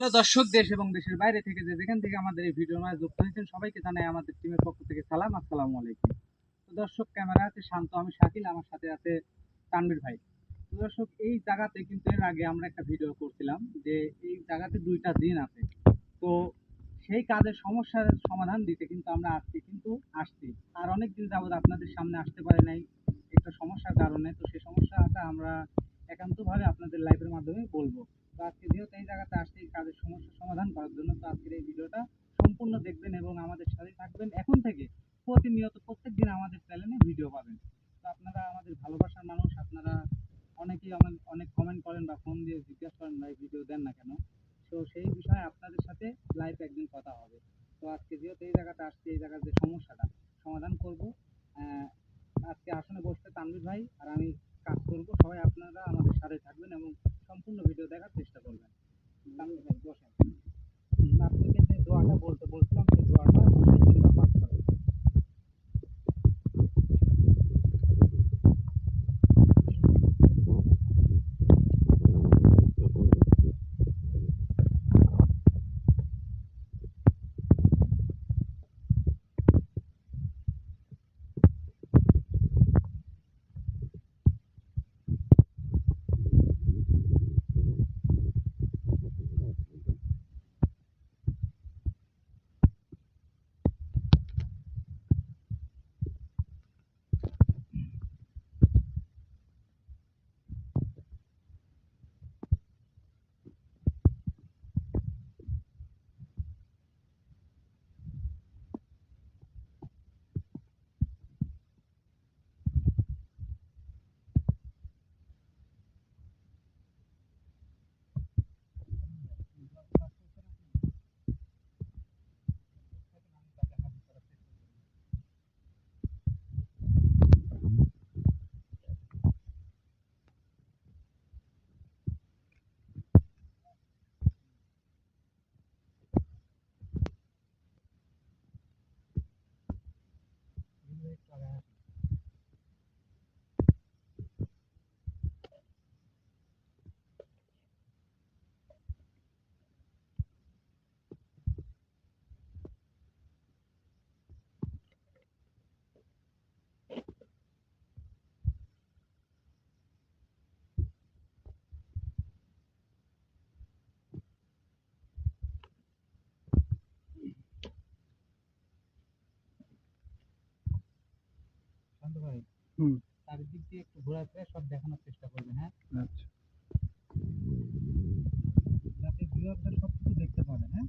Hello দর্শক, দেশ এবং দেশের বাইরে থেকে যেখান থেকে আমাদের এই ভিডিওর মাঝে যুক্ত হয়েছেন সবাইকে জানাই আমাদের টিমের পক্ষ থেকে সালাম। আসসালামু আলাইকুম। তো দর্শক, ক্যামেরা আছে শান্ত, আমি শাকিল, আমার সাথে আছে তানভীর ভাই। তো দর্শক, এই জায়গাতে কিন্তু এর আগে আমরা একটা ভিডিও করছিলাম যে এই জায়গাতে দুইটা জিন আছে। তো সেই কাজের সমস্যার সমাধান দিতে কিন্তু আমরা আজকে কিন্তু আসছি। আর অনেক দিন যাবত আপনাদের সামনে আসতে পারি নাই একটা সমস্যার কারণে। তো সেই সমস্যাটা আমরা একান্তভাবে আপনাদের লাইভের মাধ্যমে বলবো। তো আজকে যেহেতু এই জায়গাতে আসছি এই কাজের সমস্যার সমাধান করার জন্য, তো আজকের এই ভিডিওটা সম্পূর্ণ দেখবেন এবং আমাদের সাথে থাকবেন। এখন থেকে প্রতিনিয়ত প্রত্যেকদিন আমাদের চ্যানেলে ভিডিও পাবেন। তো আপনারা আমাদের ভালোবাসার মানুষ, আপনারা অনেকেই অনেক কমেন্ট করেন বা ফোন দিয়ে জিজ্ঞাসা করেন ভাই ভিডিও দেন না কেন। তো সেই বিষয়ে আপনাদের সাথে লাইভ একদিন কথা হবে। তো আজকে যেহেতু এই জায়গাটা আসছে, এই জায়গার যে সমস্যাটা সমাধান করব। আহ, আজকে আসনে বসতে তানভীর ভাই আর আমি কাজ করব। সবাই আপনারা আমাদের সাথে থাকবেন এবং সম্পূর্ণ ভিডিও দেখার চেষ্টা করবেন। তানভীর ভাই বসেন। আপনাকে যে দোয়াটা বলতে বলছিলাম সেই দোয়াটা বসে 3 বার পাঠ করেন। শান্ত ভাই, চারিদিক দিয়ে একটু ঘোরাফেরা সব দেখানোর চেষ্টা করবেন, হ্যাঁ? আচ্ছা। যাতে ভিউয়াররা সব কিছু দেখতে পাবেন, হ্যাঁ?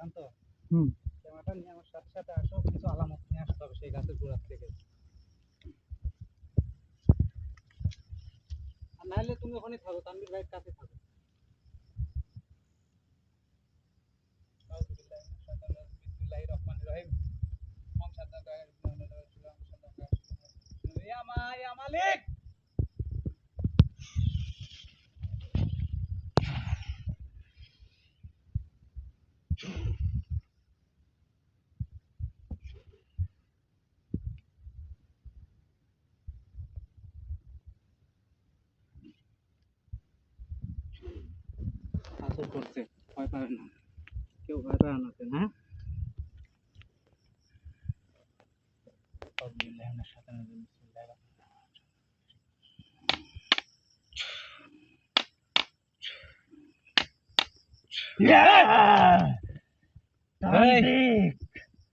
শান্ত, ক্যামেরাটা নিয়ে আমার সাথে সাথে আসো, কিছু আলামত নিয়ে আসতে হবে সেই গাছের গোড়ার থেকে। আর নাহলে তুমি ওখানে থাকো, তানভীর ভাইয়ের কাছে থাকো। আউযু বিল্লাহি মিনাশ শাইতানির রাজিম। বিসমিল্লাহির রহমানির রহিম। ওম সাদ্দাকা মালিক আসর করছে, ভয় পাবে না, কেউ ভয় পাবে না, হ্যাঁ।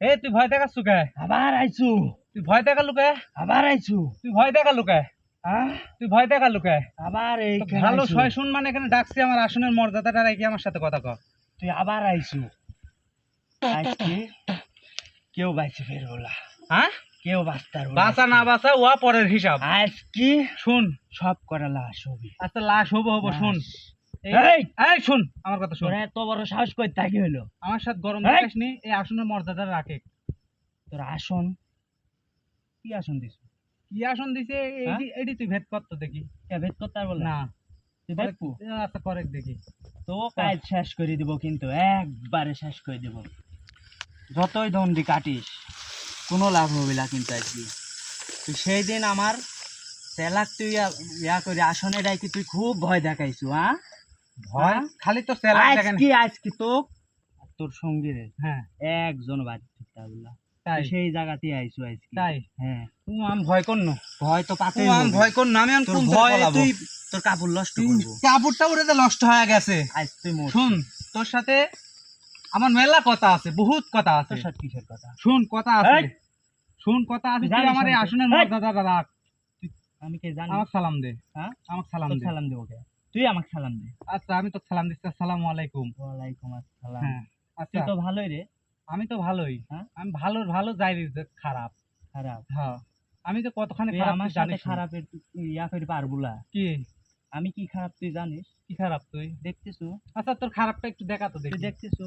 এই তুই ভয় দেখাচ্ছ কে? আবার আইছু, তুই ভয় দেখালু কে? আবার আইছু, তুই ভয় দেখালু কে? হ্যাঁ তুই ভয় দেখালু কে? আবার এই তো ভালো ছয় শুন মানে এখানে ডাকছি, আমার আসনের মর্যাদাটা রেখে আমার সাথে কথা কর। তুই আবার আইছু, আজকে কেউ বাইছে ফেরবো না, হ্যাঁ কেউ বাঁচতার বাঁচা না বাঁচা ওয়া পরের হিসাব। আজকে শুন, সব করা লাশ হবে। আচ্ছা লাশ হবো হবো, শুন এই এই শুন আমার কথা শুন। তোর এত বড় সাহস কই থাকি হইলো? আমার সাথে গরম এই! দেখাস নি, এই আসনের মর্যাদা রাখে। তোর আসন কি আসন দিছ? কি আসন দিছে হ্যাঁ? এডি তুই ভেদ কর তো দেখি। কে ভেদ করতে পারবো না তুই দেখবো আচ্ছা করেক দেখি। তো কাজ শেষ করে দিব, কিন্তু একবারে শেষ করে দিব। যতই দণ্ডি কাটিস কোনো লাভ হবে না কিন্তু আজকে। তুই সেই দিন আমার সেলাক তুই ইয়া করে আসনে ডাইকি তুই খুব ভয় দেখাইছু। হ্যাঁ ভয় খালি তো সেলা দেখেন। আজকে তো তোর সঙ্গী রে হ্যাঁ একজন বাদ দিতে হবে না, তাই সেই জায়গাতে আইছু আজকে। তাই হ্যাঁ তুমি আমি ভয় কর না, ভয় তো পাতে আমি ভয় কর না, আমি তোর কোন ভয় ভয় তুই তোর কাপড় নষ্ট করবো। কাপড়টা উড়ে নষ্ট হয়ে গেছে। আজ তুই শুন, তোর সাথে আমার মেলা কথা আছে, বহুত কথা আছে। তোর সাথে কিসের কথা? শুন কথা আছে, এই! শুন কথা আছে। তুই তুই জানিস আমার এই না তো? আসনের এই! মর্যাদাটা রাখ। আমি কে জানি? আমাকে সালাম দে। হ্যাঁ আমাকে সালাম তোর দে। সালাম দেবো কে? তুই আমাকে সালাম দে। আচ্ছা আমি তো সালাম দিচ্ছি, আসসালামু আলাইকুম। ওয়ালাইকুম আসসালাম। হ্যাঁ তুই আচ্ছা তো ভালোই রে। আমি তো ভালোই। হ্যাঁ? আমি ভালো ভালো যাই যে খারাপ। খারাপ? হ্যাঁ আমি তো কতখানি তুই খারাপ আমার তুই সাথে জানিস না। খারাপের ইয়া করে পারবো না। কি আমি কি খারাপ তুই জানিস? কি খারাপ তুই? দেখতেছু? আচ্ছা তোর খারাপটা একটু দেখা তো তুই দেখি। দেখতেছু?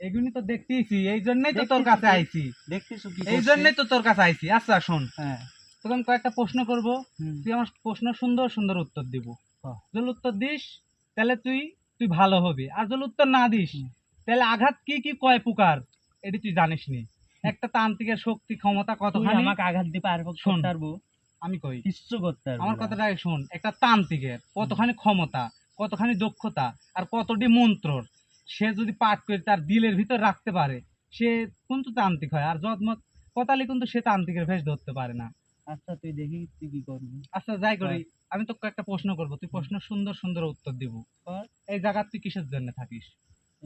এগুনি তো দেখতেইছি, এই জন্যই তো তোর দেখতেছি কাছে তুই। আইছি। দেখতেছু কি এই করছি? জন্যই তো তোর কাছে আইছি। আচ্ছা শোন, হ্যাঁ। তোকে আমি কয়েকটা প্রশ্ন করব, হুম। তুই আমার প্রশ্ন সুন্দর সুন্দর উত্তর দিব। কর। যদি উত্তর দিস তাহলে তুই তুই ভালো হবি, আর যদি উত্তর না দিস হুম। তাহলে আঘাত কি কি কয় প্রকার এটি তুই জানিস নি। একটা তান্ত্রিকের শক্তি ক্ষমতা তুই কতখানি আমাকে আঘাত দিতে পারবো? শোন। করতে পারবো? আমি কই, কিচ্ছু করতে পারবো আমার না। কথাটা আগে শোন। একটা তান্ত্রিকের কতখানি ক্ষমতা, কতখানি দক্ষতা, আর কতটি মন্ত্রর সে যদি পাঠ করে তার দিলের ভিতর রাখতে পারে, সে কিন্তু তান্ত্রিক হয়। আর যদমত কথালি কিন্তু সে তান্ত্রিকের ভেষ ধরতে পারে না। আচ্ছা তুই দেখি তুই কি করবি। আচ্ছা যাই করি, আমি তোকে একটা প্রশ্ন করবো, তুই প্রশ্ন সুন্দর সুন্দর উত্তর দিব। কর। এই জায়গা তুই কিসের জন্য থাকিস?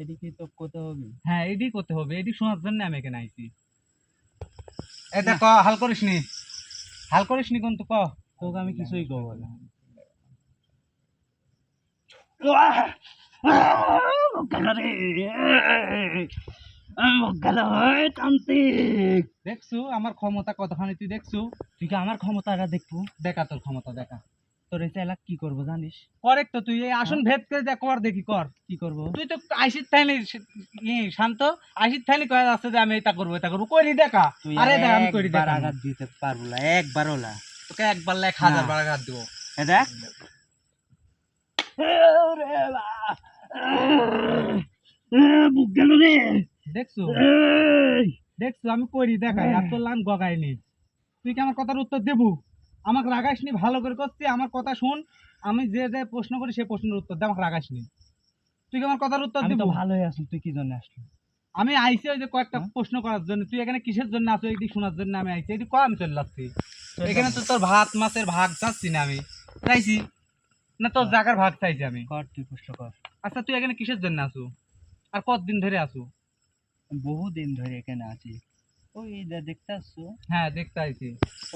এদিকে তো করতে হবে। হ্যাঁ এডি করতে হবে, এডি শোনার জন্য আমি এখানে আইছি। এটা ক, হাল করিস নি, হাল করিস নি কিন্তু ক। তোকে আমি কিছুই করবো না। দেখছু আমার ক্ষমতা কতখানি, তুই দেখছু? তুই কি আমার ক্ষমতাটা দেখবো? দেখা তোর ক্ষমতা দেখা। তোর এই এলাকা কি করবো জানিস? করেক্ট তো, তুই এই আসন ভেদ করে দেখ, কর দেখি কর। কি করবো? তুই তো আইসির থাইনি শান্ত, আইসির থাইনি কয়ে আছে যে আমি এটা করবো এটা করবো, করি দেখা। তুই আরে দেখ আমি করি একবার দেখা। আঘাত দিতে পারবো না, একবারও না। তোকে একবার লেখ হাজার না। বার আঘাত দিব। এ দেখ। বুক গেল রে। দেখছু দেখছু আমি করি দেখাই, আর তোর লান গগাইনি। তুই কি আমার কথার উত্তর দেবু? আমাকে রাগাইস নি, ভালো করে করছি, আমার কথা শুন। আমি যে যে প্রশ্ন করি সেই প্রশ্নের উত্তর দে, আমাকে রাগাইস নি। তুই কি আমার কথার উত্তর আমি দেবু? তো ভালোই আছি, তুই কি জন্য আসলি? আমি আইছি ওই যে কয়েকটা হ্যাঁ? প্রশ্ন করার জন্য। তুই এখানে কিসের জন্য আসো এটি শোনার জন্য আমি আইছি, এটি কয় আমি চলে যাচ্ছি। এখানে তো তোর ভাত মাছের ভাগ চাচ্ছি না আমি, চাইছি না তোর জায়গার ভাগ চাইছি আমি। কর তুই প্রশ্ন কর। আচ্ছা তুই এখানে কিসের জন্য আসু, আর কতদিন ধরে আসু? বহুদিন ধরে এখানে আছি। ওই দেখতে আসছো? হ্যাঁ দেখতে আইছি।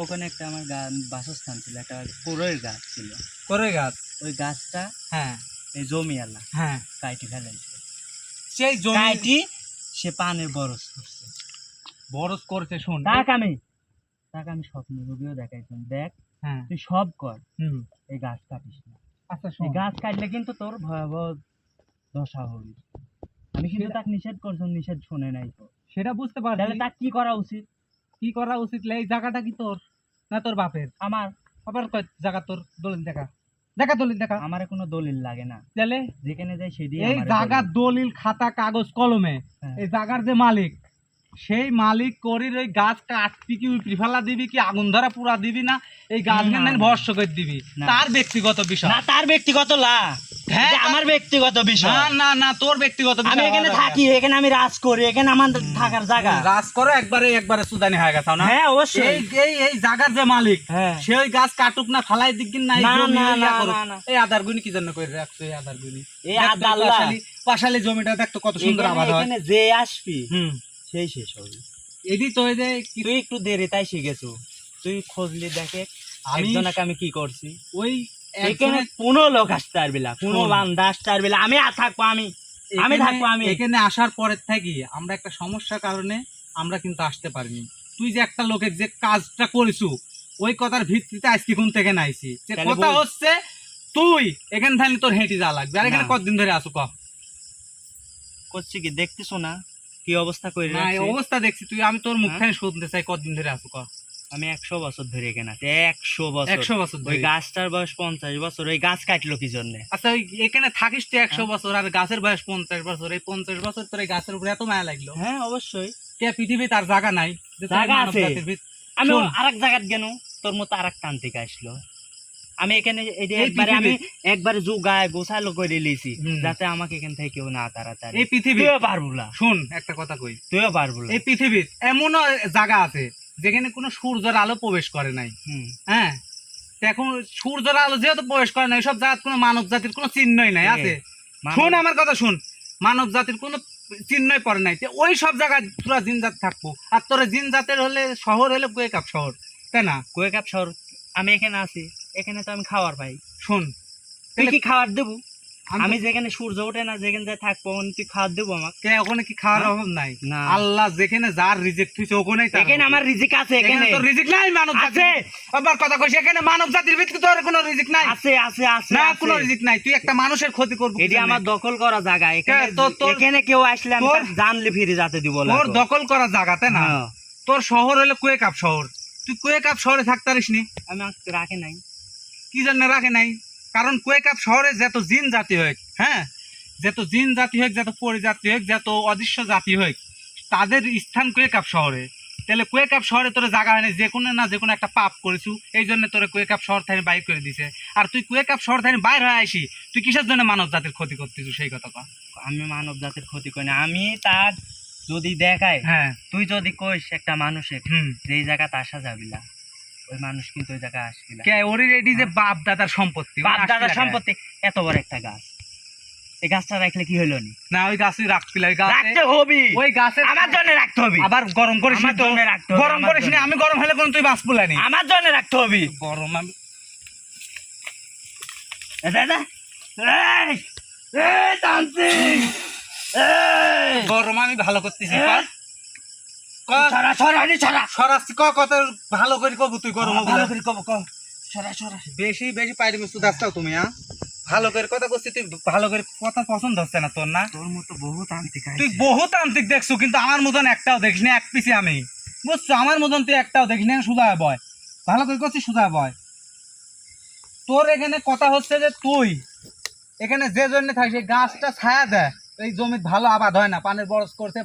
ওখানে একটা আমার বাসস্থান ছিল, একটা কোরের গাছ ছিল। করে গাছ? ওই গাছটা হ্যাঁ এই জমিওয়ালা হ্যাঁ। কাইটি ফেলাইছে। সেই জমি কাইটি সে পানের বরস করছে। বরস করছে, শোন। তাকে আমি স্বপ্ন রূপেও দেখাইছিলাম, দেখ হ্যাঁ তুই সব কর, হুম। এই গাছ কাটিস না। আচ্ছা এই শোন, গাছ কাটলে কিন্তু তোর ভয়াবহ দশা হবে। আমি কিন্তু তাকে নিষেধ করছি, নিষেধ শুনে নাই তো। সেটা বুঝতে তাহলে পারছি। তাকে কি করা উচিত? কি করা উচিত? এই জায়গাটা কি তোর না তোর বাপের? আমার। আবার কয় জায়গা তোর দলিল দেখা, দেখা দলিল দেখা। আমার কোনো দলিল লাগে না, তাহলে যেখানে যাই সেদিকে এই জায়গার দলিল খাতা কাগজ কলমে হ্যাঁ। এই জায়গার যে মালিক, সেই মালিক করির ওই গাছ কাটবি কি উপরি ফেলা দিবি কি আগুন ধরা পুরা দিবি না এই গাছ না, গান না। ভর্ষ করে দিবি, না। তার ব্যক্তিগত বিষয়। না, তার ব্যক্তিগত হ্যাঁ, আমার ব্যক্তিগত না বিষয়। না না তোর ব্যক্তিগত বিষয়। আমি এখানে থাকি, এখানে আমি রাজ করি, এখানে আমার থাকার জায়গা। রাজ করো একবারে একবারে সুদানি হয়ে গেছে না? হ্যাঁ অবশ্যই। এই এই এই জায়গার যে মালিক, হ্যাঁ। সে ওই গাছ কাটুক না ফালাই দিক না, এই না, জমি না, ওই ইয়া না, করুক। না, না। এই আদার গুনি কি জন্য করে রাখছো? এই আদার গুনি, এই দেখ তো আদাল্লা। পাশালি জমিটা দেখতো কত সুন্দর আবাদ হয়। এখানে যে আসবি হুম, সেই শেষ হবে। এদি তো ওই যে তুই একটু দেরি তাই শিখেছো, তুই খোঁজলি দেখে আমি একজনকে আমি কি করছি। ওই এখানে একজনের- কোনো লোক আসতে পারবি না, কোনো শোন। বান্দা আসতে পারবি না, আমি থাকবো, আমি এখানে- থাকবো। আমি এখানে আসার পরের থেকে আমরা একটা সমস্যার কারণে আমরা কিন্তু আসতে পারিনি। তুই যে একটা লোকের যে কাজটা করিস ওই কথার ভিত্তিতে আজকে কোন থেকে নাইছি, যে তাহলে কথা বল। হচ্ছে তুই এখান থেকে তোর হেঁটে যাওয়া লাগবে। আর এখানে না। কতদিন ধরে আসো? করছি কি দেখতেছো না কি অবস্থা করে না এই রাখছি? অবস্থা দেখছি তুই, আমি তোর মুখ হ্যাঁ? থেকে শুনতে চাই কতদিন ধরে আসো? আমি 100 বছর ধরে এখানে আছি, 100 বছর। 100 বছর ওই ধরে। গাছটার বয়স 50 বছর, ওই গাছ কাটলো কি জন্য? আচ্ছা ওই এখানে থাকিস তুই 100 হ্যাঁ। বছর আর গাছের বয়স 50 বছর, এই 50 বছর তোর এই গাছের উপরে এত মায়া লাগলো? হ্যাঁ অবশ্যই কে পৃথিবী তার জায়গা নাই যে তোর জায়গা মানব আছে। জাতির আমি শোন। আরেক জায়গায় গেল, তোর মতো আরেক তান্ত্রিক আসলো, আমি এখানে এই যে এই একবারে আমি পৃথিবী- একবারে জুগায় গোছালো করে লিয়েছি, হুম। যাতে আমাকে এখান থেকে কেউ না তাড়াতাড়ি। এই পৃথিবী তুইও পারবো না, শুন একটা কথা কই, তুইও পারবো না। এই পৃথিবীর এমনও জায়গা আছে যেখানে কোনো সূর্যের আলো প্রবেশ করে নাই। হুম। হ্যাঁ, তো এখন সূর্যের আলো যেহেতু প্রবেশ করে নাই, সব জায়গায় কোনো মানব জাতির কোনো চিহ্নই নাই আছে। মানব- শুন আমার কথা শুন, মানব জাতির কোনো চিহ্নই পড়ে নাই, তো ওই সব জায়গায় তোরা জিন জাত থাকবো। আর তোরা জিন জাতের হলে শহর হলে গোয়েকাপ শহর, তাই না? কোয়েকাপ শহর, আমি এখানে আছি, এখানে তো আমি খাবার পাই। শুন তুই কি খাবার দেবো? আমি আমি যেখানে সূর্য ওঠে না, যেখানে যাই থাকবো, ওখানে তুই খাবার দেবো আমাকে? কে ওখানে কি খাওয়ার হ্যাঁ? অভাব নাই? না। আল্লাহ যেখানে যার রিজেক্ট হইছে ওখানেই তার এখানে হবে। আমার রিজিক আছে, এখানে এখানে তোর রিজিক নাই মানব আছে। জাতির। আবার কথা কইছি এখানে মানব জাতির ভিত্তিতে তোর কোনো রিজিক নাই। আছে আছে আছে না আছে। কোনো রিজিক নাই, তুই একটা মানুষের ক্ষতি করবি। এটি আমার দখল করা জায়গা, এখানে তোর- এখানে কেউ আসলে আমি তোর- তাকে জানলে ফিরে যেতে দিব না। তোর দখল করা জায়গা, তাই না? হ্যাঁ। তোর শহর হলো কুয়েকাপ শহর, তুই কুয়েকাপ শহরে থাকতে পারিস নি। আমি আজকে রাখে নাই। কি জন্য রাখে নাই? কারণ কুয়েকাপ শহরে যত জিন জাতি হোক, হ্যাঁ, যত জিন জাতি হোক, যত পরিজাতি হোক, যত অদৃশ্য জাতি হোক, তাদের স্থান কুয়েকাপ শহরে। তাহলে কুয়েকাপ শহরে তোর জায়গা হয় না, যে কোনো না যে কোনো একটা পাপ করেছু, এই জন্য তোর কুয়েকাপ শহর থেকে বাইর করে দিছে। আর তুই কুয়েকাপ শহর থেকে বাইর হয়ে আসি, তুই কিসের জন্য মানব জাতির ক্ষতি করতেছিস সেই কথা কর। আমি মানব জাতির ক্ষতি করি না, আমি তার যদি দেখায়, হ্যাঁ, তুই যদি কইস একটা মানুষের হুম, যে এই জায়গাতে আসা যাবি না, ওই মানুষ কিন্তু ওই জায়গায় আসবি না। কে ওর এটি যে বাপ দাদার সম্পত্তি, বাপ ওরা দাদার আসলে সম্পত্তি, এত বড় একটা গাছ, এই গাছটা রাখলে কি হলো নি? না ওই গাছ তুই রাখছিল, ওই গাছে রাখতে হবে, ওই গাছের আমার জন্য রাখতে হবে, আবার গরম করিস না আমার তো, জন্য রাখতে হবে, গরম আমার করিস না। জন্য। আমি গরম হলে কোন তুই বাস পুলানি, আমার জন্য রাখতে হবে। গরম আমি দাদা এই এই তান্ত্রিক, এই গরম আমি ভালো করতেছি। হ্যাঁ? ছড়া ছড়া আরে ছড়া, সরাসরি কত ভালো করে কব তুই গরম ভালো ভালো করে কব কব, ছড়া ছড়া। বেশি বেশি পাইরে মিছু দাসটাও তুমি। হ্যাঁ, ভালো করে কথা করছিস তুই, ভালো করে কথা পছন্দ হচ্ছে না তোর, না? তোর মতো বহু তান্ত্রিক তুই আছে। বহু তান্ত্রিক দেখছো, কিন্তু আমার মতন একটাও দেখিস না, এক পিছে আমি, বুঝছো? আমার মতন তুই একটাও দেখিস না। সুজা বয়, ভালো করে করছিস, সুজা বয়। তোর এখানে কথা হচ্ছে যে তুই এখানে যে জন্য থাকিস, এই গাছটা ছায়া দেয়, এই জমি ভালো আবাদ হয় না, পানির বরজ করতে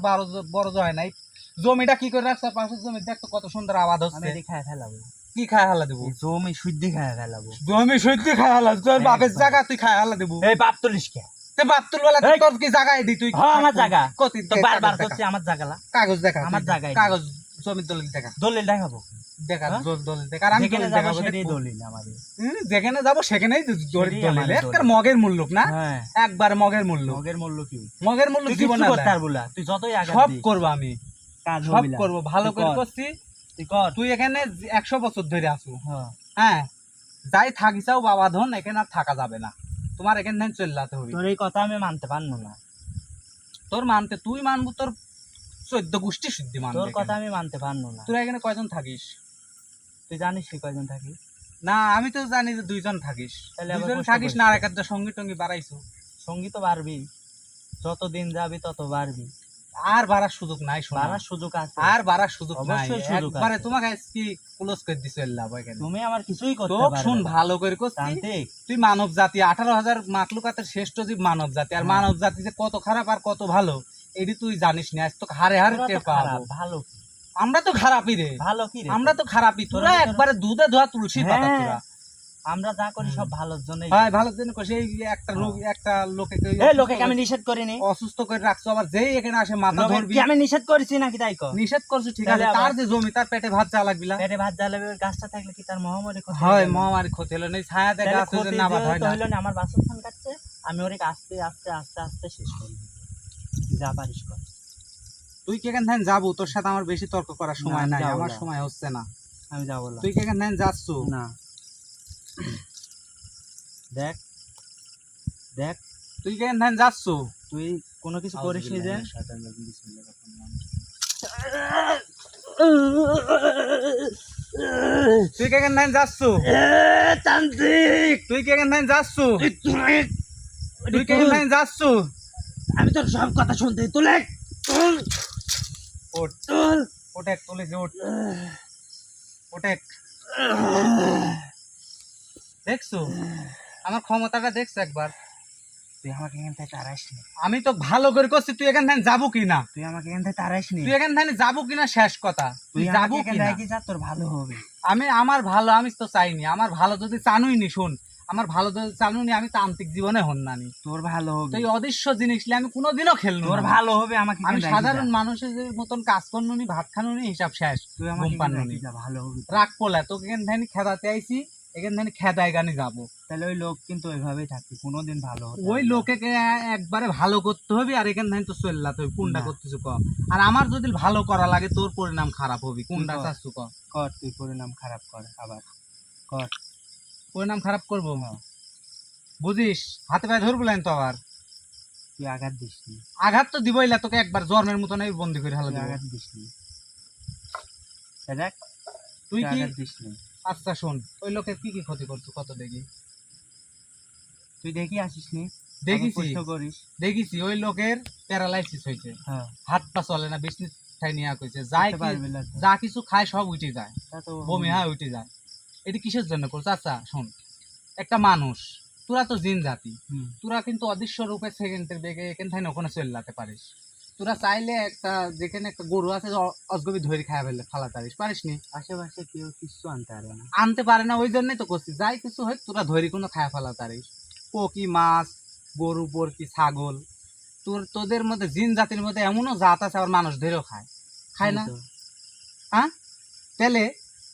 বরজ হয় না। এই জমিটা কি করে রাখছে, পাশের জমি দেখতো কত সুন্দর আবাদ আমি হচ্ছে। এটি খায় ফেলাবো, কি খায় হালা দেবো? এই জমি শুদ্ধি খায় ফেলাবো। জমি সত্যি খায় হালা, তোর বাপের একদম। জায়গা তুই খায় হালা দেবো? এই বাপ তুলিস কে? বাপতুল বেলা এই! তোর কি জায়গায় দি তুই? হ্যাঁ আমার জায়গা, কতি তো বারবার কাগজ করছি আমার জায়গা না। কাগজ দেখা, আমার জায়গায় কাগজ জমির দলিল দেখা, দলিল দেখাবো, দেখা হ্যাঁ? দলিল দেখা। আর আমি যেখানে দলিল যাবো দেখাবো, সেটাই দেখবো। দলিল আমাদের। যেখানে যাবো সেখানেই দলিল। সেটাই আমাদের একবার দলিল। মগের মূল্য না, হ্যাঁ, একবার মগের মূল্য, মগের মূল্য কি? মগের মূল্য তুই জীবন কিছু করতে পারবো না, তুই যতই আঘাত সব দিস, করবো আমি, কাজ সব হবে না। করবো, ভালো তুই করে কর। করছি। তুই কর। তুই এখানে 100 বছর ধরে আসু, হ্যাঁ, হ্যাঁ, যাই থাকিসাও বাবা ধন, এখানে আর থাকা যাবে না, তোমার এখান থেকে চলে যেতে হবে। তোর এই কথা আমি মানতে পারবো না, তোর মানতে তুই মানবো, তোর 14 গোষ্ঠী শুদ্ধি মানবে। তোর কথা আমি মানতে পারবো না। তোরা এখানে কয়জন থাকিস? তুই জানিস সে কয়জন থাকি? না আমি তো জানি যে 2 জন থাকিস। তাহলে আবার 2 জন কষ্ট থাকিস করিস না, আর কেন? একটা সঙ্গী টঙ্গী বাড়াইছো। সঙ্গী তো বাড়বি, যত দিন যাবি তত বাড়বি। আর বাড়ার সুযোগ নাই, শোনা বাড়ার সুযোগ আছে, আর বাড়ার সুযোগ নাই, অবশ্যই সুযোগ একবারে আছে। তোমাকে কি ক্লোজ করে দিছে লাভ এখানে। তুমি আমার কিছুই করতে তোক পারবে শুন না। ভালো করে করছি, তান্ত্রিক, তুই মানব জাতি, 18,000 মাখলুকাতের শ্রেষ্ঠ জীব মানব জাতি, আর হ্যাঁ। মানব জাতি যে কত খারাপ আর কত ভালো এটি তুই জানিস না, আজ তোকে হারে হারে তোরা তো টের খারাপ, পাবো। ভালো কি? আমরা তো খারাপই রে, ভালো কি রে? আমরা তো খারাপই, তোরা তোরা- একবারে দুধে ধোয়া তুলসী পাতা হ্যাঁ, তোরা। আমরা যা করি হুম। সব ভালোর জন্যই হয় করি। ভালো দিন কইছে, এই একটা রোগ একটা লোকে এই লোকে আমি নিষেধ করিনি, অসুস্থ করে রাখছো, আবার যেই এখানে আসে মাথা লোকে ধরবি, কি আমি নিষেধ করেছি নাকি তাই কো? নিষেধ করছো ঠিক তাহলে আছে, আবার- তার যে জমি তার পেটে ভাত চা লাগবি না। পেটে ভাত জ্বালাবে, ওই গাছটা থাকলে কি তার মহামারী ক্ষতি হয় হয়ে গেল? মহামারী ক্ষতি হলো না, ছায়া দেয় তাহলে গাছ ওই ক্ষতি জন্য আবাদ হয় যেহেতু না। হইলো না, আমার বাসস্থান কাটছে, আমি ওরে আস্তে আস্তে আস্তে আস্তে শেষ করে দিব। তুই যা পারিস কর। তুই কি এখান থেকে যাবো? তোর সাথে আমার বেশি তর্ক করার সময় আমি নাই, যাবো আমার না। সময় হচ্ছে না। আমি যাবো না। তুই কি এখান থেকে যাচ্ছ? না, দেখ দেখ, তুই কি এখান থেকে যাচ্ছ? তুই কোনো কিছু করিস নি যে? তুই কি এখান থেকে যাচ্ছ? তান্ত্রিক, তুই কি এখান থেকে যাচ্ছ? তুই কি এখান থেকে যাচ্ছ? আমি তোর সব কথা শুনতে, তুলে ওঠ, ওঠেক, তুলেছে, ওঠ, ওঠেক। দেখছো আমার ক্ষমতাটা, দেখছো একবার? তুই আমাকে এখান থেকে তাড়াইস নি, আমি তো ভালো করে করছি, তুই এখান থেকে যাবো কিনা, তুই আমাকে এখান থেকে তাড়াইস নি, তুই এখান থেকে যাবো কিনা শেষ কথা, তুই তুই যাবো আমাকে এখান কিনা। থেকে যা, তোর ভালো হবে। আমি আমার ভালো আমি তো চাইনি, আমার ভালো যদি চানুই নি, শোন আমার ভালো যদি চানুনি, আমি তান্ত্রিক জীবনে হন নানি। তোর ভালো হবে, তো এই অদৃশ্য জিনিস নিয়ে আমি কোনোদিনও খেলনু তোর না। ভালো হবে। আমাকে আমি এখান থেকে সাধারণ যা। মানুষের মতন কাজ করনুনি, ভাত খানুনি, হিসাব শেষ। তুই আমাকে ঘুম পান্নুনি। এখান থেকে যা, ভালো হবে। রাগ পোলা তোকে এখান থেকে খেদাতে আইছি, এখান থেকে খেদায় গানি যাবো। তাহলে ওই লোক কিন্তু ওইভাবেই থাকবে, কোনোদিন ভালো হবে ওই লোকে একবারে ভালো করতে হবে, আর এখান থেকে তো চললাতে হবে, কোনটা না। করতেছো ক। আর আমার যদি ভালো করা লাগে, তোর পরিণাম খারাপ হবে, কোনটা কর। চাচ্ছু ক। কর, তুই পরিণাম খারাপ কর, আবার কর। পরিণাম খারাপ করবো, বুঝিস? হাতে পায়ে ধরবো তো আবার তুই আঘাত দিস নি, আঘাত তো দিবই না, তোকে একবার জন্মের মতন এই বন্দি করে হালা তুই দেবো। আঘাত দিস নি, দেখ তুই কি আঘাত দিস নি। আচ্ছা শোন, ওই লোকের কি কি ক্ষতি করছো কত দেখি। তুই দেখি আসিস নি, দেখিছি, প্রশ্ন করিস। দেখিছি ওই লোকের প্যারালাইসিস হয়েছে, হ্যাঁ, হাত পা চলে না, বিষ্ণু ঠাই নিয়ে কইছে, যাই করতে পারবি না তো। যা কিছু খায় সব উঠে যায়, তা তো বমি হয় উঠে যায়। এটি কিসের জন্য করছে? আচ্ছা শোন, একটা মানুষ, তোরা তো জিন জাতি, হুম, তোরা কিন্তু অদৃশ্য রূপে সেকেন্ডের বেগে এখান থেকে ওখানে চলে পারিস। তোরা চাইলে একটা যেখানে একটা গরু আছে অজগবি ধরে খায় ফেললে ফালা পারিস, পারিস নি? আশেপাশে কেউ কিছু আনতে পারবে না। আনতে পারে না, ওই জন্যই তো করছি, যাই কিছু হয় তোরা ধরি কোনো খায় ফেলা পারিস। পকি মাছ, গরু, বরকি, ছাগল, তোদের মধ্যে জিন জাতির মধ্যে এমনও জাত আছে আবার মানুষ ধরেও খায়, খায় না? এই তো। হ্যাঁ, তাহলে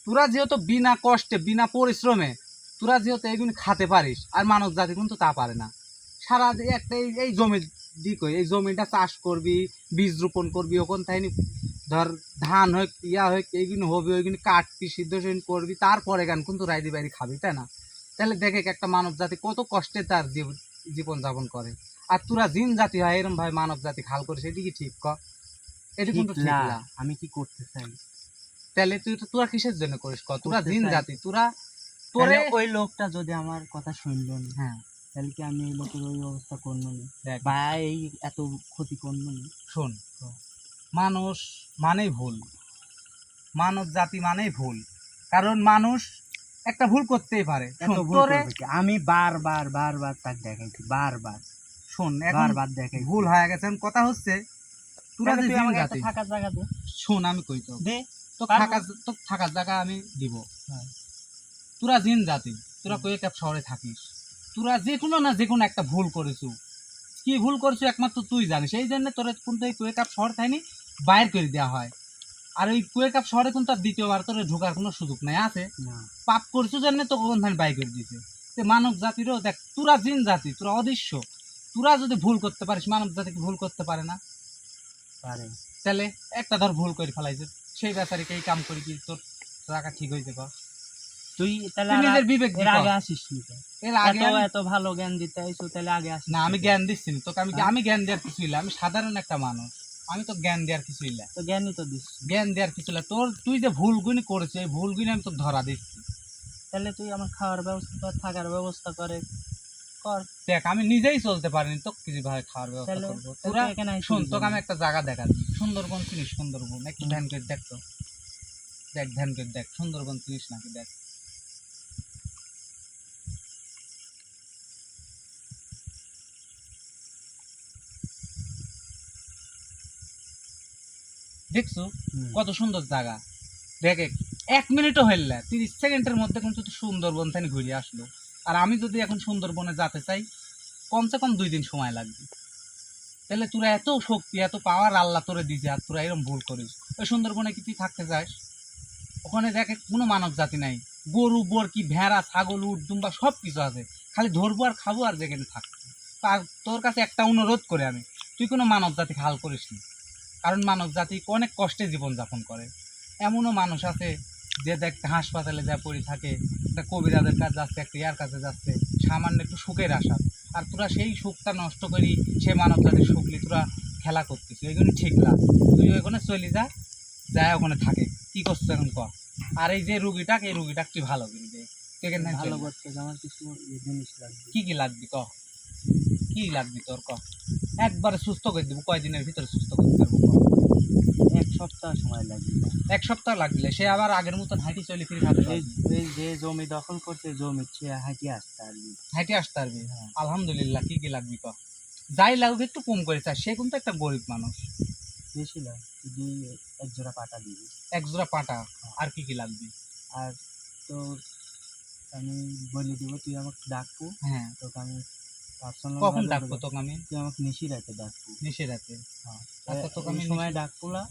তোরা যেহেতু বিনা কষ্টে বিনা পরিশ্রমে তোরা যেহেতু এইগুলো খাতে পারিস, আর মানব জাতি কিন্তু তা পারে না। সারা একটা এই জমি দিক, এই জমিটা চাষ করবি, বীজ রোপণ করবি, ওখান থেকে ধর ধান হোক ইয়া হোক এইগুলো হবে, ওইগুলো কাটবি, সিদ্ধ করবি, তারপরে গান কিন্তু রাইদি বাইরি খাবি, তাই না? তাহলে দেখে একটা মানব জাতি কত কষ্টে তার জীবন যাপন করে, আর তোরা জিন জাতি হয় এরম ভাই মানব জাতি খাল করিস, এটি কি ঠিক ক? এটি কিন্তু ঠিক ঠিক না, না। আমি কি করতে চাই? তাহলে তোরা কিসের জন্য করিস ক? তোরা করতে জিন চাই। জাতি, তোরা তাহলে তোরে ওই লোকটা যদি আমার কথা শুনলো না, হ্যাঁ তাহলে কি আমি ওই লোকের ওই অবস্থা করবো না, দেখ বা এই এত ক্ষতি করবো না? শোন, মানুষ মানেই ভুল, মানব জাতি মানেই ভুল, কারণ মানুষ একটা ভুল করতেই পারে। এত শোন, ভুল তোরে করবে কি? আমি বারবার বারবার তাকে দেখাইছি, বারবার শোন, এখন বারবার দেখাইছি। ভুল হয়ে গেছে। এখন কথা হচ্ছে তোরা তাহলে যে তুই জিন আমাকে একটা জাতি, থাকার জায়গা দে, শোন আমি কই তো, দে। তো পারবো। থাকার জায়গা আমি দিব। হ্যাঁ। তোরা জিন জাতি, তোরা কই একটা শহরে থাকিস, তোরা যে কোনো না যে কোনো একটা ভুল করেছো, কি ভুল করছো একমাত্র তুই জানিস, এই জন্য তোরা কিন্তু এই কুয়েকাপ শহর থাইনি বাইর করে দেওয়া হয়। আর ওই কুয়েকাপ শহরে কিন্তু আর দ্বিতীয়বার তোর ঢোকার কোনো সুযোগ নাই, আছে? না, পাপ করছো জন্য তো কোন ধান বাই করে দিছে। তো মানব জাতিরও দেখ, তোরা জিন জাতি, তোরা অদৃশ্য, তোরা যদি ভুল করতে পারিস, মানব জাতি কি ভুল করতে পারে না? পারে। তাহলে একটা ধর ভুল করে ফেলাইছে, সেই বেচারিকে এই কাম করি কি তোর রাখা ঠিক হয়েছে ক? তুই তাহলে তুই নিজের বিবেক এর দি ক। আগে আসিস নি তো? এর আগে এত আমি- এত ভালো জ্ঞান দিতে আইছো, তাহলে আগে আসিস না, আমি নি তো? জ্ঞান দিচ্ছি না তোকে, হ্যাঁ? আমি জ্ঞান দেওয়ার কিছু ইല്ല, আমি সাধারণ একটা মানুষ, আমি তো জ্ঞান দেওয়ার কিছু ইല്ല, তো জ্ঞানই তো দিস। জ্ঞান দেওয়ার কিছু ইല്ല। তুই যে ভুলগুলি করেছিস, এই ভুলগুলি আমি তো ধরা দিচ্ছি। তাহলে তুই আমার খাওয়ার ব্যবস্থা কর, থাকার ব্যবস্থা করে। কর। দেখ আমি নিজেই চলতে পারিনি, তো কিছু ভাবে খাওয়ার ব্যবস্থা তাহলে করবো। তোরা তোরা এখানে শোন, তোকে আমি একটা জায়গা দেখাচ্ছি, সুন্দরবন চিনিস? সুন্দরবন একটু ধ্যান করে দেখ তো, দেখ ধ্যান করে দেখ, সুন্দরবন চিনিস নাকি দেখ। দেখছো কত সুন্দর জায়গা? দেখ 1 মিনিটও হইল না, 30 সেকেন্ডের মধ্যে কিন্তু তুই সুন্দরবন থেকে ঘুরে আসলো। আর আমি যদি এখন সুন্দরবনে যেতে চাই, কমসে কম 2 দিন সময় লাগবে। তাহলে তোরা এত শক্তি এত পাওয়ার আল্লাহ তোরে দিছে, আর তোরা এরকম ভুল করিস। ওই সুন্দরবনে কি তুই থাকতে চাস? ওখানে দেখে কোনো মানব জাতি নাই, গরু বরকি ভেড়া ছাগল উট দুম্বা সব কিছু আছে, খালি ধরবো আর খাবো আর যেখানে থাকবো। আর তোর কাছে একটা অনুরোধ করে আমি, তুই কোনো মানব জাতি হাল করিস না, কারণ মানব জাতি অনেক কষ্টে জীবনযাপন করে। এমনও মানুষ আছে যে দেখ হাসপাতালে যা পড়ে থাকে, একটা কবিরাজের কাছে যাচ্ছে, একটা ইয়ার কাছে যাচ্ছে সামান্য একটু সুখের আশা। আর তোরা সেই সুখটা নষ্ট করি, সে মানব জাতির সুখ নিয়ে তোরা খেলা করতিস, ওইগুলো ঠিক না। তুই ওইখানে চলে যা, যায় ওখানে থাকে, কি করছো এখন কর। আর এই যে রুগীটাকে, এই রুগীটাকে তুই ভালো করে দে, তুই এখান থেকে ভালো চলে যা। করতে আমার কিছু জিনিস লাগবে। কি কি লাগবি ক, কি লাগবি তোর ক, একবারে সুস্থ করে দিব, কয়দিনের ভিতরে সুস্থ করতে পারবো ক? 1 সপ্তাহ সময় লাগবে। 1 সপ্তাহ লাগলে সে আবার আগের মতন হাঁটি চলে ফিরে হাঁটতে এই পারবে। এই যে জমি দখল করছে, জমি হাঁটি আসতে পারবি। হাঁটে আসতে পারবি? হ্যাঁ। আলহামদুলিল্লাহ। কি কি লাগবি ক, যাই লাগুক একটু কম করে চাস, সে কিন্তু একটা গরিব মানুষ। বেশি লাগ, তুই 1 জোড়া পাটা দিবি। 1 জোড়া পাটা। আর কি কি লাগবে? আর তোর আমি বলে দিব, তুই আমাকে ডাকবো, হ্যাঁ। তোকে আমি পার্সোনাল কখন ডাকবো তোকে আমি? তুই আমাকে নিশি রাতে ডাকবো। নিশে রাতে? হ্যাঁ। আচ্ছা তোকে এই আমি সময় ডাকবো না,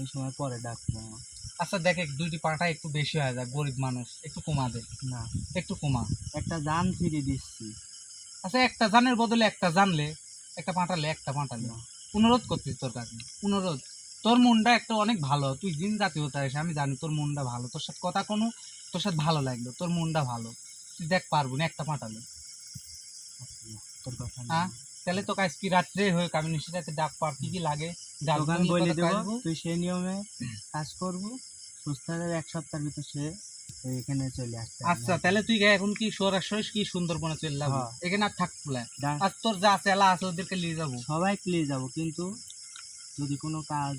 এই সময় পরে ডাকবো আমার। আচ্ছা দেখ 2টি পাটা একটু বেশি হয়ে যায়, গরিব মানুষ, একটু কমা দে, না, একটু কমা। একটা জান ফিরে দিচ্ছি। আচ্ছা একটা জানের বদলে একটা জানলে, একটা পাঠালে, একটা পাঠালে। না, অনুরোধ করছিস তোর কাছে, অনুরোধ। তোর মনটা একটা অনেক ভালো, তুই জিন জাতীয় তাইস, আমি জানি তোর মনটা ভালো, তোর সাথে কথা কোনো, তোর সাথে ভালো লাগলো, তোর মনটা ভালো, তুই দেখ পারবো না একটা পাঠালে। আচ্ছা, না, তোর কথা হ্যাঁ, না। তাহলে তোকে আজকে রাত্রে হয়ে আমি নিশ্চিত ডাক পার, কি কি লাগে তোকে আমি বলে দেবো, ডাকবো। তুই সেই নিয়মে কাজ করবো। সুস্থ হয়ে 1 সপ্তাহের ভিতর সে এখানে চলে আসতে হবে। আচ্ছা তাহলে তুই এখন কি সরাসরি কি সুন্দরবনে চলে যাবো? হ্যাঁ। এখানে আর থাকবো না? ডাক- আর তোর যা চেলা আছে ওদেরকে নিয়ে যাবো? সবাই ক্লিয়ে যাবো, কিন্তু যদি কোনো কাজ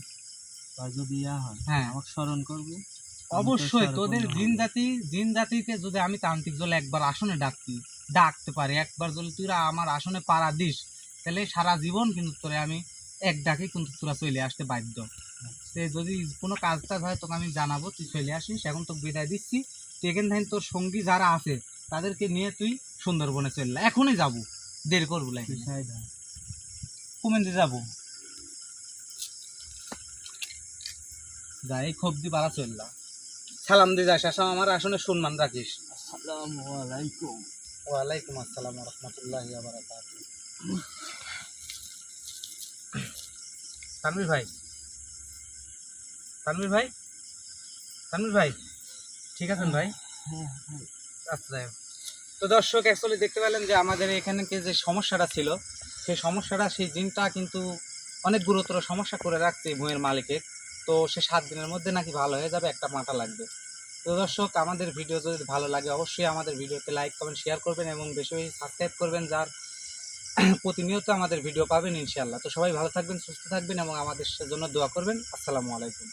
বা যদি ইয়া হয়, হ্যাঁ। আমাকে স্মরণ করবো। অবশ্যই তোদের জিন জাতিকে যদি আমি তান্ত্রিক জলে একবার আসনে ডাকতে পারি, একবার যদি তুই আমার আসনে পাড়া দিস, তাহলে সারা জীবন কিন্তু তোরে আমি এক ডাকে কিন্তু তোরা চলে আসতে বাধ্য। সে যদি কোনো কাজ টাজ হয় তোকে আমি জানাবো, তুই চলে আসিস। এখন তোকে বিদায় দিচ্ছি, তুই এখান থেকে তোর সঙ্গী যারা আছে তাদেরকে নিয়ে তুই সুন্দরবনে চললা, এখনই যাবো, দেরি করবো না। কুমেন্দি যাবো, যাই খবদি পাড়া চললা, সালাম দিয়ে যাস, আসা আমার আসনে সম্মান রাখিস। আসসালামু আলাইকুম। ওয়ালাইকুম আসসালাম ওয়া রাহমাতুল্লাহি ওয়া বারাকাতুহু। তানভীর ভাই, তানভীর ভাই, তানভীর ভাই, ঠিক আছেন ভাই? হ্যাঁ, হ্যাঁ। আচ্ছা, তো দর্শক অ্যাকচুয়ালি দেখতে পেলেন যে আমাদের এখানে যে সমস্যাটা ছিল, সেই সমস্যাটা, সেই জিনটা কিন্তু অনেক গুরুতর সমস্যা করে রাখছে এই ভূঁইয়ের মালিকের। তো সে 7 দিনের মধ্যে নাকি ভালো হয়ে যাবে, একটা মাথা লাগবে। তো দর্শক আমাদের ভিডিও যদি ভালো লাগে অবশ্যই আমাদের ভিডিওতে লাইক কমেন্ট শেয়ার করবেন এবং বেশি বেশি সাবস্ক্রাইব করবেন, যার প্রতিনিয়ত আমাদের ভিডিও পাবেন ইনশাআল্লাহ। তো সবাই ভালো থাকবেন, সুস্থ থাকবেন এবং আমাদের জন্য দোয়া করবেন। আসসালামু আলাইকুম।